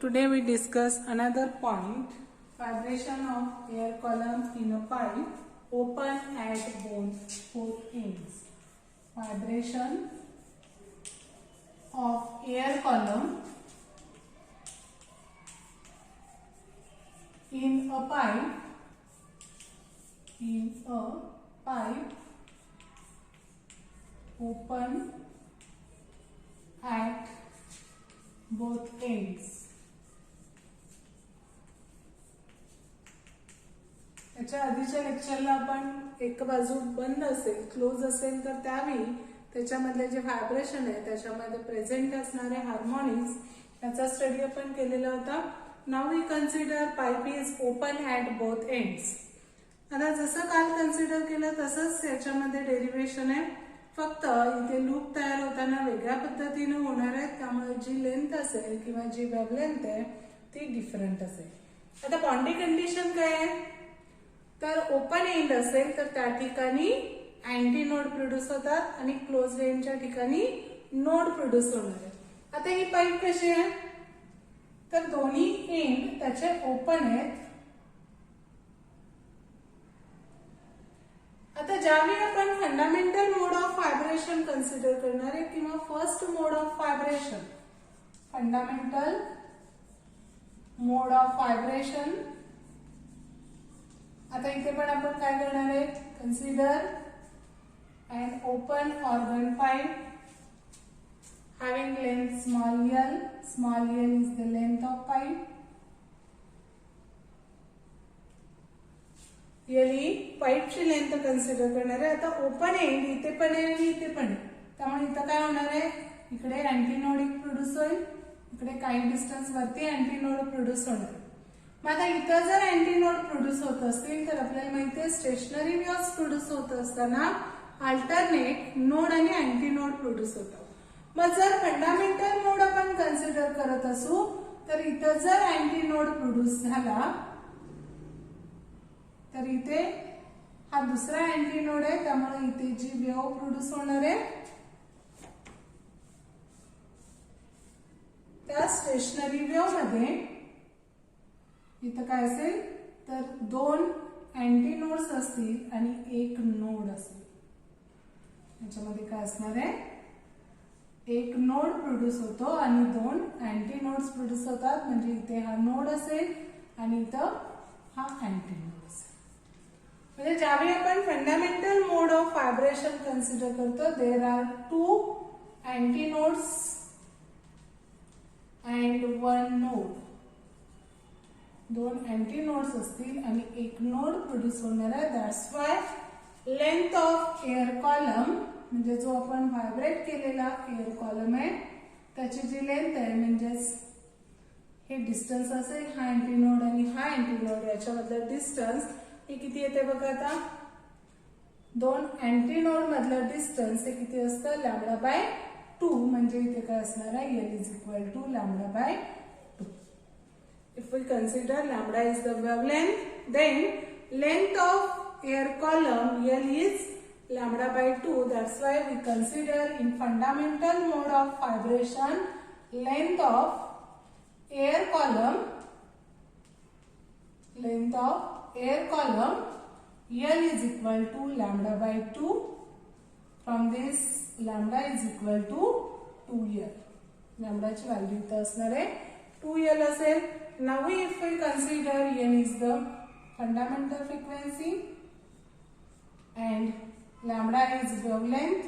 Today we discuss another point, vibration of air column in a pipe open at both ends. Vibration of air column in a pipe open at both ends. याच्या आधीच्या लेक्चरला आपण एक बाजू बंद असेल close असेल तर त्यावेळी त्याच्यामधले जे व्हायब्रेशन आहे त्याच्यामध्ये प्रेझेंट असणारे हार्मोनिक्स याचा स्टडी आपण केलेला होता. Now we consider pipe is open at both ends. आता जसं काल कन्सिडर केलं तसंच याच्यामध्ये डेरिव्हेशन आहे, फक्त इथे लूप तयार होताना वेगळ्या पद्धतीने होणार आहे, त्यामुळे जी लेंथ असेल किंवा जी वेवलेंथ आहे ती डिफरंट असेल. आता बाउंड्री कंडिशन काय आहे, तर ओपन एंड असेल तर त्या ठिकाणी अँटी नोड प्रोड्यूस होतात आणि क्लोज एंडच्या ठिकाणी नोड प्रोड्यूस होणार आहे. आता ही पाईप कशी आहे, तर दोन्ही एंड त्याचे ओपन आहेत. आता ज्यावेळी आपण fundamental mode of vibration consider करणार आहे किंवा first mode of vibration, fundamental mode of vibration, आता इथे पण आपण काय करणार आहे, consider an open organ pipe having length small l is the length of pipe. ही पाईपची लेंथ कन्सिडर करणार आहे. आता ओपन एंड इथे पण आहे आणि इथे पण आहे, त्यामुळे इथं काय होणार आहे, इकडे अँटीनोड प्रोड्यूस होईल, इकडे काही डिस्टन्स वरती अँटीनोड प्रोड्यूस होणार आहे. मग आता इथं जर अँटीनोड प्रोड्यूस होत असतील तर आपल्याला माहिती आहे स्टेशनरी वेव्हज प्रोड्यूस होत असताना अल्टरनेट नोड आणि अँटीनोड प्रोड्यूस होतात. मग जर फंडामेंटल मोड आपण कन्सिडर करत असू तर इथं जर अँटीनोड प्रोड्यूस झाला तर इथे हा दुसरा अँटीनोड आहे, त्यामुळे इथे जी वेव्ह प्रोड्यूस होणार आहे त्या स्टेशनरी वेव्ह मध्ये इथं काय असेल तर दोन अँटीनोड्स असतील आणि एक नोड असेल. याच्यामध्ये काय असणार आहे, एक नोड प्रोड्यूस होतो आणि दोन अँटीनोड्स प्रोड्यूस होतात, म्हणजे इथे हा नोड असेल आणि इथं हा अँटीनोड असेल. म्हणजे ज्यावेळी आपण fundamental mode of vibration consider करतो there are two antinodes and one node, दोन अँटीनोड्स असतील आणि एक नोड प्रोड्यूस होणार आहे. That's why length of air column, म्हणजे जो आपण व्हायब्रेट केलेला एअर कॉलम आहे त्याची जी लेंथ आहे, म्हणजेच हे डिस्टन्स असेल, हा अँटीनोड आणि हा अँटीनोड याच्यामधलं डिस्टन्स हे किती येते बघा. आता दोन अँटीनोड मधलं डिस्टन्स हे किती असतं, λ/2, म्हणजे इथे काय असणार आहे, l is equal to λ/2. If we consider lambda is the wavelength, then length of air column L is λ/2. That's why we consider in fundamental mode of vibration length of air column L is equal to λ/2. From this lambda is equal to 2L. lambda ची value इथं असणार आहे 2L असेल. Now if we consider N is the fundamental frequency and lambda is wavelength,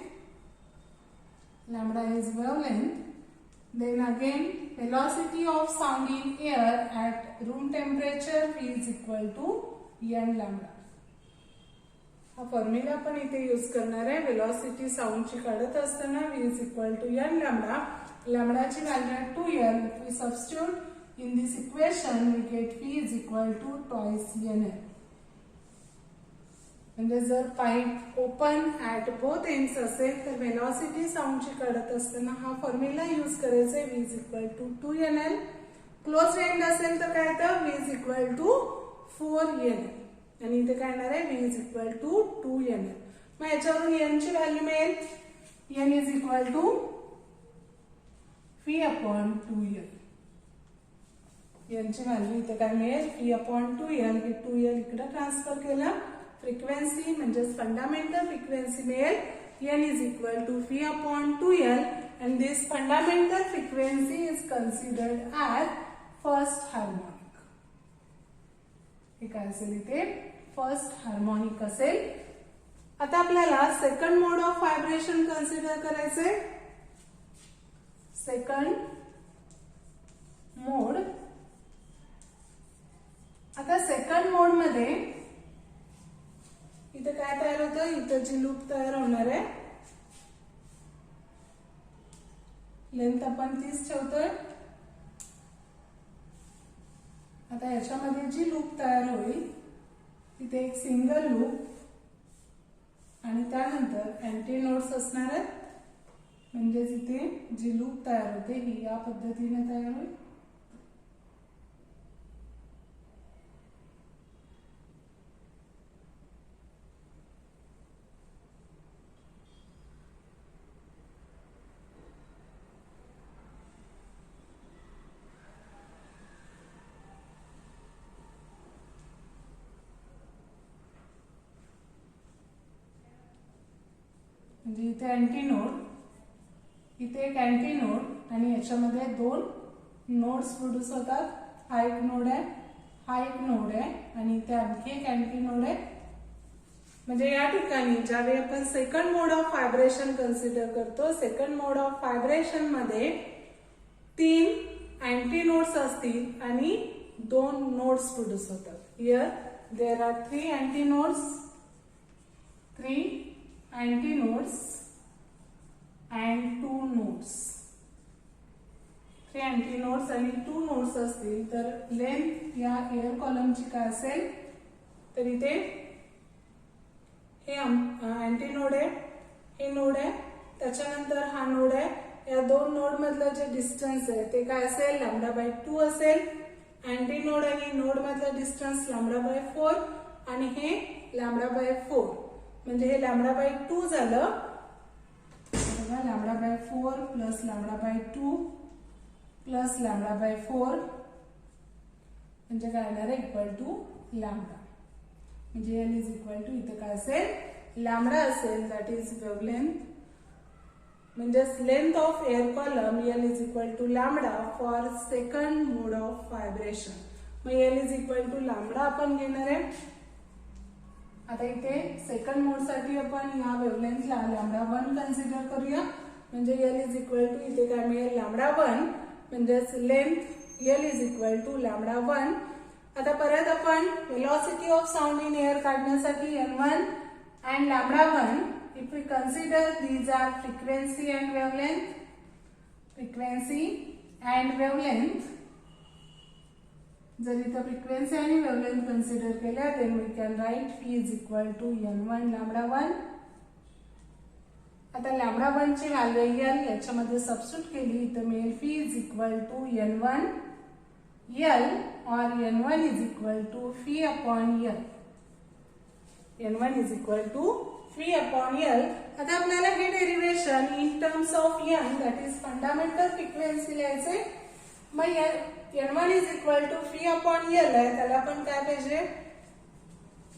then again velocity of sound in air at room temperature V is equal to N lambda. हा formula आपण इथे use करणार आहे. Velocity साऊंडची काढत असताना V is equal to N lambda. लॅम्बडाची value आहे 2L. If we substitute in this equation we get V is equal to twice NL. म्हणजे जर pipe open at both ends असेल तर वेलॉसिटी साऊंडची काढत असताना हा फॉर्म्युला यूज करायचा आहे, V is equal to 2NL. Close end असेल तर काय तर V is equal to 4NL आणि इथे काय येणार आहे, V is equal to 2NL. मग याच्यावरून N ची व्हॅल्यू मिळेल, N is equal to V upon 2L. यांची व्हॅल्यू इथे काय मिळेल P/2L. हे 2L इकडे ट्रान्सफर केलं. फ्रिक्वेन्सी म्हणजेच फंडामेंटल फ्रिक्वेन्सी मिळेल N is equal to P/2L and this fundamental frequency is considered as first harmonic. हे काय असेल इथे फर्स्ट हार्मोनिक असेल. आता आपल्याला second mode of vibration consider करायचे. सेकंड मोड. आता सेकंड मोड मध्ये इथे काय तयार होतं, इथे जी लूप तयार होणार आहे लेंथ आपण 30 ठेवतोय. आता याच्यामध्ये जी लूप तयार होईल तिथे एक सिंगल लूप आणि त्यानंतर अँटी नोड्स असणार आहेत. म्हणजे इथे जी लूप तयार होते ही या पद्धतीने तयार होईल. म्हणजे इथे अँटी नोड, इथे एक अँटी नोड आणि याच्यामध्ये 2 नोड्स प्रोड्यूस होतात. हा एक नोड आहे, हा एक नोड आहे आणि इथे आणखी एक अँटी नोड आहे. म्हणजे या ठिकाणी ज्यावेळी आपण second mode of vibration consider करतो, सेकंड मोड ऑफ व्हायब्रेशन मध्ये 3 अँटी नोड्स असतील आणि 2 नोड्स प्रोड्यूस होतात. Here there are 3 antinodes, 3 antinodes and 2 nodes. 3 antinodes आणि 2 nodes असतील तर लेंथ या एअर कॉलमची काय असेल, तर इथे हे अँटीनोड आहे, हे नोड आहे, त्याच्यानंतर हा नोड आहे. या 2 नोड मधलं जे डिस्टन्स आहे ते काय असेल λ/2 असेल. अँटीनोड आणि नोड मधलं डिस्टन्स λ/4 आणि हे λ/4. म्हणजे हे λ/2 झालं. λ/4 प्लस λ/2 प्लस λ/4 म्हणजे काय येणार आहे इक्वल टू लॅम्बडा. म्हणजे L इज इक्वल टू इथे काय असेल लॅम्बडा असेल. दॅट इज वेवलेंथ म्हणजेच length of air column L is equal to lambda for second mode of vibration. मग L is equal to lambda आपण घेणार आहे. आता इथे सेकंड मोड साठी आपण या वेवलेंथला λ1 कन्सिडर करूया. म्हणजे L इज इक्वल टू इथे काय मिळेल λ1 म्हणजेच length L is equal to λ1. आता परत आपण velocity of sound in air काढण्यासाठी N1 and λ1 if we consider these are frequency and wavelength, frequency and wavelength. जर इथं फ्रिक्वेन्सी आणि वेवलेंथ कन्सिडर केल्या then we can write P is equal to N1 λ1. आता λ1 ची व्हॅल्यू L याच्यामध्ये substitute केली तर मिळेल P is equal to N1 L or N1 is equal to Ph/L. N1 is equal to Ph/L. आता आपल्याला हे derivation in terms of N that is fundamental frequency लिहायचे. मग N1 is equal to Ph/L आहे, त्याला आपण काय पाहिजे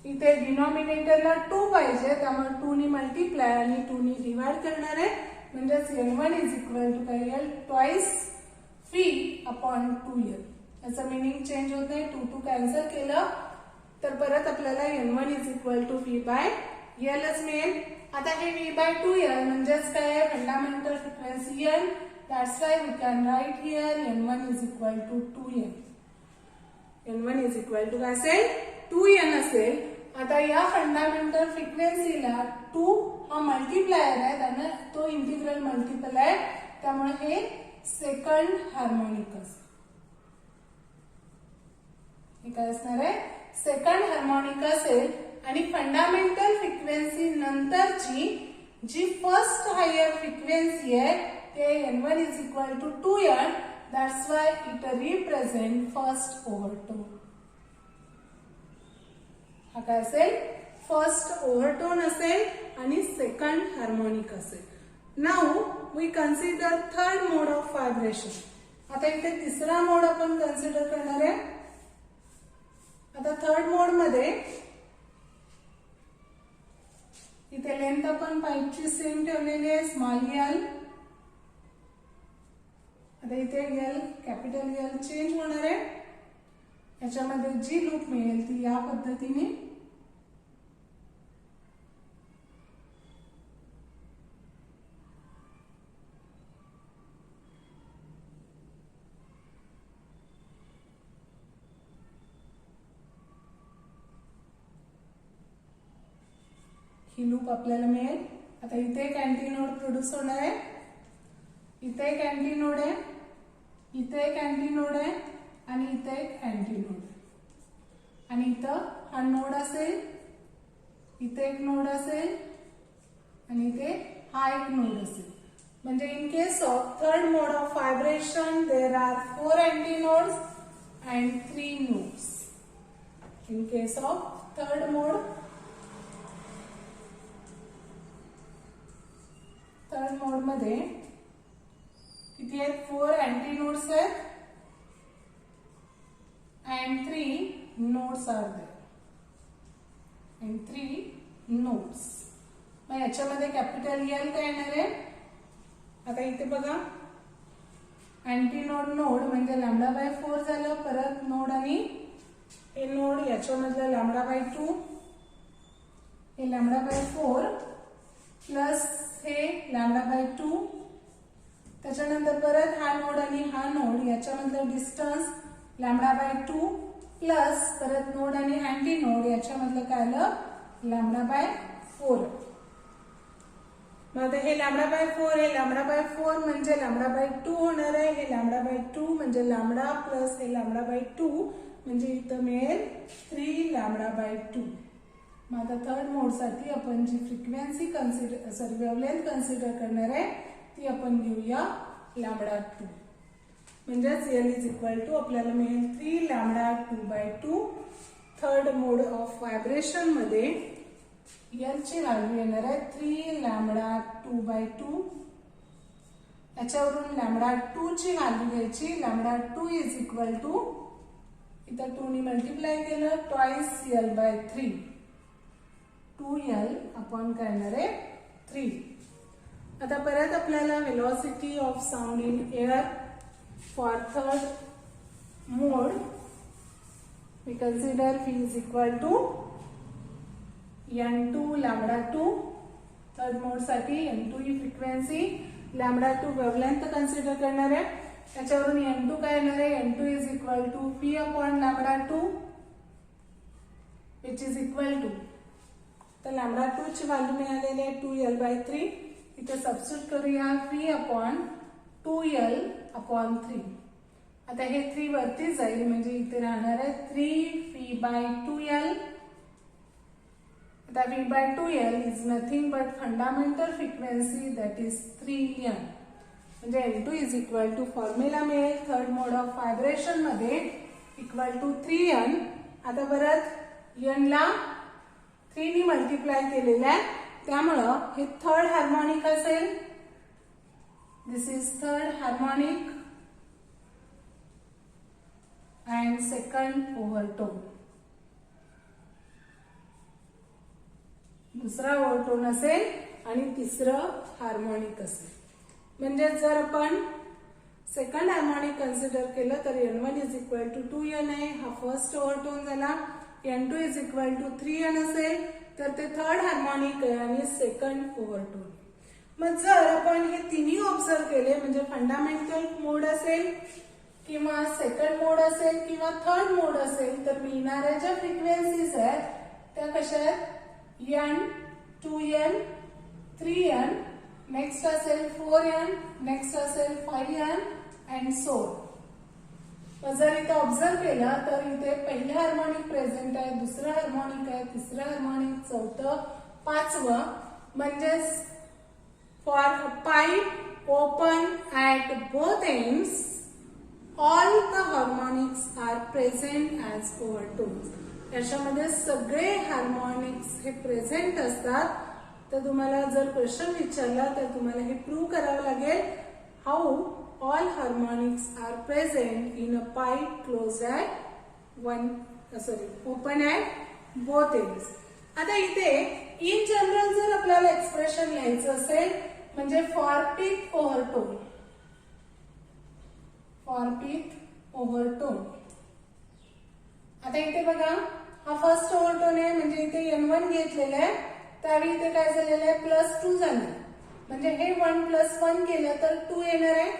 इथे डिनॉमिनेटरला 2 पाहिजे. त्यामुळे 2 नी मल्टिप्लाय आणि 2 नी डिवाइड करणार आहे. म्हणजेच N1 is equal to काय येईल ट्वाइस Ph/2L. याचा मीनिंग चेंज होत नाही. 2 कॅन्सल केलं तर परत आपल्याला N1 is equal to P/L मिळेल. आता हे V/2L म्हणजेच काय आहे fundamental frequency N. That's why we can write here N1 is equal to 2N. N1 is equal to काय असेल 2N असेल. आता या फंडामेंटल फ्रिक्वेन्सीला 2 हा मल्टिप्लायर आहे, त्याने तो इंटिग्रल मल्टिपल आहे, त्यामुळे हे सेकंड हार्मोनिक असेल. हे काय असणार आहे सेकंड हार्मोनिक असेल. आणि फंडामेंटल फ्रिक्वेन्सी नंतरची जी फर्स्ट हायर फ्रिक्वेन्सी आहे ते N1 is equal to 2N. That's why it represent first overtone. हा काय असेल फर्स्ट ओव्हरटोन असेल आणि सेकंड हार्मोनिक असेल. Now we consider third mode of vibration. आता इथे तिसरा मोड आपण कन्सिडर करणार आहे. आता थर्ड मोड मध्ये इथे लेंथ आपण पाईपची सेम ठेवलेली आहे, स्मॉल एल. आता इथे एल कॅपिटल एल चेंज होणार आहे. याच्यामध्ये जी लूप मिळेल ती या पद्धतीने ही लूप आपल्याला मिळेल. आता इथे एक अँटीनोड प्रोड्यूस होणार आहे, इथे एक अँटीनोड आहे, इथे एक अँटीनोड आहे आणि इथे एक अँटीनोड आहे. आणि इथं हा नोड असेल, इथे एक नोड असेल आणि इथे हा एक नोड असेल. म्हणजे in case of third mode of vibration there are 4 antinodes and 3 nodes. In case of third mode मध्ये किती आहेत? 4 antinodes आहेत and 3 nodes are there. and 3 nodes. मग याच्यामध्ये कॅपिटल एल काय येणार आहे? आता इथे बघा, अँटीनोड नोड म्हणजे λ/4 झालं. परत नोड आणि हे नोड याच्यामधलं λ/2, हे λ/4 प्लस हे λ/2. त्याच्यानंतर परत हा नोड आणि हा नोड याच्यामधलं डिस्टन्स λ/2 प्लस परत नोड आणि अँटीनोड याच्यामधलं काय आलं? λ/4. मग आता हे λ/4 हे λ/4 म्हणजे λ/2 होणार आहे. हे λ/2 म्हणजे लॅम्बडा प्लस हे λ/2 म्हणजे इथं मिळेल 3λ/2. मग आता थर्ड मोड साठी आपण जी फ्रिक्वेन्सी वेव्हलेंथ कन्सिडर करणार आहे ती आपण घेऊया λ2. म्हणजेच L इज इक्वल टू आपल्याला मिळेल 3λ2/2. थर्ड मोड ऑफ व्हायब्रेशन मध्ये L ची व्हॅल्यू येणार आहे 3λ2/2. याच्यावरून λ2 ची व्हॅल्यू घ्यायची. λ2 इज इक्वल टू इथं 2 ने मल्टिप्लाय केलं ट्वाइस L/3. 2L आपण काय येणार आहे 3. आता परत आपल्याला velocity of sound in air for third mode we consider V is equal to n2λ2. Third mode साठी n2 ही फ्रिक्वेन्सी, λ2 वेव्हलेंथ कन्सिडर करणार आहे. त्याच्यावरून n2 काय येणार आहे? n2 is equal to p/λ2 which is equal to, तर λ2 ची value मिळालेली आहे 2L/3. इथे सबस्टिट्यूट करूया v/2L/3. आता हे 3 वरती जाईल म्हणजे इथे राहणार आहे 3v/2L. आता v/2L is nothing but fundamental frequency that is 3n. म्हणजे L2 is equal to formula मिळेल थर्ड मोड ऑफ व्हायब्रेशन मध्ये इक्वल टू 3n. आता परत n ला 3 ने मल्टिप्लाय केलेलं आहे त्यामुळं हे थर्ड हार्मोनिक असेल. This is third harmonic and second overtone. दुसरा ओव्हरटोन असेल आणि तिसरं हार्मोनिक असेल. म्हणजे जर आपण सेकंड हार्मोनिक कन्सिडर केलं तर n1 is equal to 2n आहे. हा फर्स्ट ओव्हरटोन झाला. n2 is equal to 3n असेल तर ते थर्ड हार्मोनिक आहे आणि सेकंड ओव्हरटोन. मग जर आपण हे तिन्ही ऑब्झर्व केले म्हणजे फंडामेंटल मोड असेल किंवा सेकंड मोड असेल किंवा थर्ड मोड असेल तर मिळणाऱ्या ज्या फ्रिक्वेन्सीज आहेत त्या कशा आहेत? n, 2n, 3n, नेक्स्ट असेल 4n, नेक्स्ट असेल 5n अँड सो. जर इथे ऑब्झर्व केलं तर इथे पहिलं हार्मोनिक प्रेझेंट आहे, दुसरं हार्मोनिक आहे, तिसरं हार्मोनिक, चौथं, पाचवं. म्हणजेच for pipe open at both ends all the harmonics are present as overtones. याच्यामध्ये सगळे हार्मोनिक्स हे प्रेझेंट असतात. तर तुम्हाला जर क्वेश्चन विचारला तर तुम्हाला हे प्रूव्ह करावं लागेल. How all harmonics are present in a pipe closed at open at both ends. आता इथे इन जनरल जर आपल्याला एक्सप्रेशन लिहायचं असेल म्हणजे फॉर पीक ओव्हरटोन, फॉर पीक ओव्हरटोन. आता इथे बघा हा फर्स्ट ओव्हरटोन आहे म्हणजे इथे N1 घेतलेलं आहे, त्यावेळी इथे काय झालेलं आहे +2 झालं, म्हणजे हे 1 + 1 केलं तर 2 येणार आहे.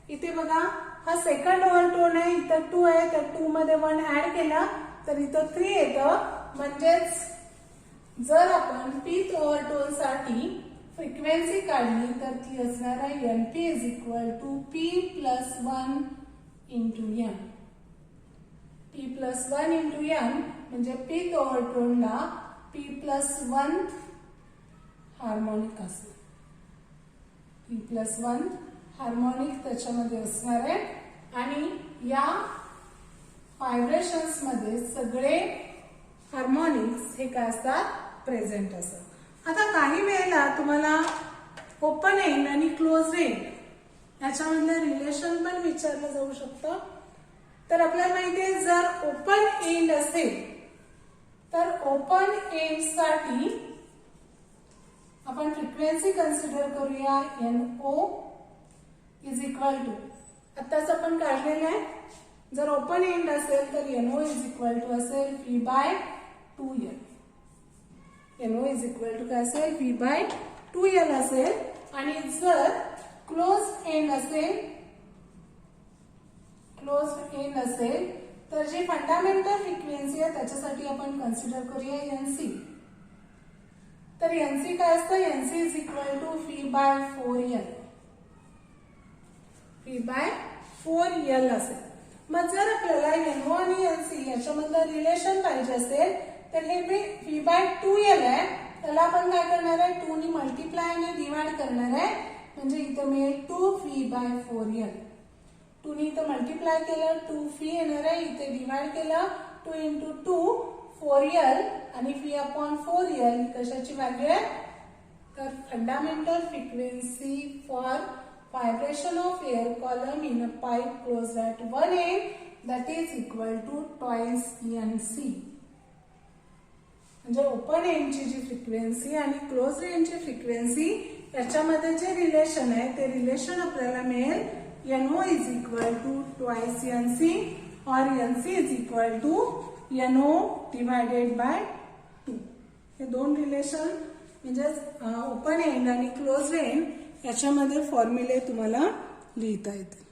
इथे बघा हा सेकंड ओव्हरटोन आहे, इथं 2 आहे तर 2 मध्ये 1 ऍड केला तर इथं 3 येतं. म्हणजेच जर आपण पीक ओव्हरटोन साठी फ्रिक्वेन्सी काढली तर ती असणार आहे NP = P + 1 × N. P + 1 × N म्हणजे पीक ओव्हरटोनला P + 1 हार्मोनिक असेल, P + 1 हार्मोनिक त्याच्यामध्ये असणार आहे. आणि या व्हायब्रेशन्स मध्ये सगळे हार्मोनिक्स हे काय असतात प्रेझेंट असतात. आता काही वेळेला तुम्हाला ओपन एंड आणि क्लोज एंड याच्यामधलं रिलेशन पण विचारलं जाऊ शकतं. तर आपल्याला माहिती आहे जर ओपन एंड असेल तर ओपन एंड साठी आपण फ्रिक्वेन्सी कन्सिडर करूया NO = आत्ताच आपण काढलेलं आहे. जर ओपन एंड असेल तर NO = असेल P/2L. NO काय असेल P/2L असेल. आणि जर क्लोज एंड असेल तर जी फंडामेंटल फ्रिक्वेन्सी आहे त्याच्यासाठी आपण कन्सिडर करूया NC. तर NC काय असतं NC = P/4L. P/4L असेल. मग जर आपल्याला NO आणि NC याच्यामधलं रिलेशन पाहिजे असेल तर हे P/2L आहे, त्याला आपण काय करणार आहे 2 ने मल्टिप्लाय आणि डिवाइड करणार आहे. म्हणजे इथं मिळेल 2 P/4L. 2 ने इथं मल्टिप्लाय केलं 2 P येणार आहे, इथे डिवाइड केलं 2 × 2 4L आणि P/4L कशाची व्हॅल्यू आहे तर fundamental frequency for vibration of air column in a pipe closed at one end that is = twice NC. म्हणजे ओपन एंडची जी फ्रिक्वेन्सी आणि क्लोज एंडची फ्रिक्वेन्सी याच्यामध्ये जे रिलेशन आहे ते रिलेशन आपल्याला मिळेल NO = twice NC or NC = NO /2. हे दोन रिलेशन म्हणजे ओपन एंड आणि क्लोज एंड याच्यामध्ये फॉर्म्युले तुम्हाला लिहिता येतील.